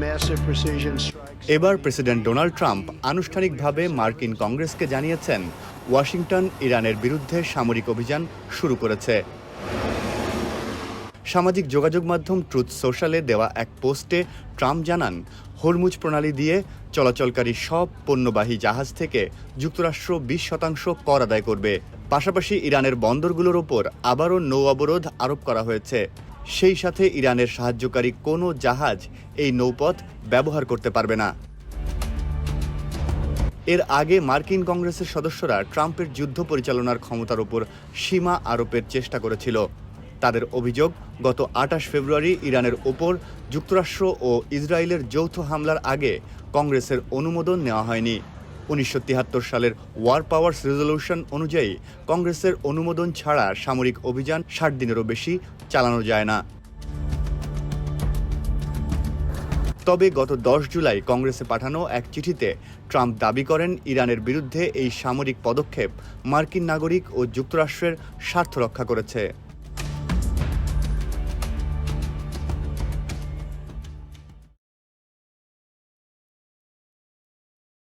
massive precision strikes. এবার president Donald Trump আনুষ্ঠানিকভাবে মার্কিন কংগ্রেসকে জানিয়েছেন ওয়াশিংটন ইরানের বিরুদ্ধে সামরিক অভিযান শুরু করেছে। সামাজিক যোগাযোগ মাধ্যম ট্রুথ সোশ্যালে দেওয়া এক পোস্টে ট্রাম্প জানান, হরমুজ প্রণালী দিয়ে চলাচলকারী সব পণ্যবাহী জাহাজ থেকে যুক্তরাষ্ট্র 20% কর আদায় করবে। পাশাপাশি ইরানের বন্দরগুলোর ওপর আবারও নৌ অবরোধ আরোপ করা হয়েছে। সেই সাথে ইরানের সাহায্যকারী কোনো জাহাজ এই নৌপথ ব্যবহার করতে পারবে না। এর আগে মার্কিন কংগ্রেসের সদস্যরা ট্রাম্পের যুদ্ধ পরিচালনার ক্ষমতার ওপর সীমা আরোপের চেষ্টা করেছিল। তাদের অভিযোগ, গত 28 ফেব্রুয়ারি ইরানের ওপর যুক্তরাষ্ট্র ও ইসরায়েলের যৌথ হামলার আগে কংগ্রেসের অনুমোদন নেওয়া হয়নি। 1973 সালের ওয়ার পাওয়ার্স রেজলিউশন অনুযায়ী কংগ্রেসের অনুমোদন ছাড়া সামরিক অভিযান 60 দিনেরও বেশি চালানো যায় না। তবে গত 10 জুলাই কংগ্রেসে পাঠানো এক চিঠিতে ট্রাম্প দাবি করেন, ইরানের বিরুদ্ধে এই সামরিক পদক্ষেপ মার্কিন নাগরিক ও যুক্তরাষ্ট্রের স্বার্থ রক্ষা করেছে।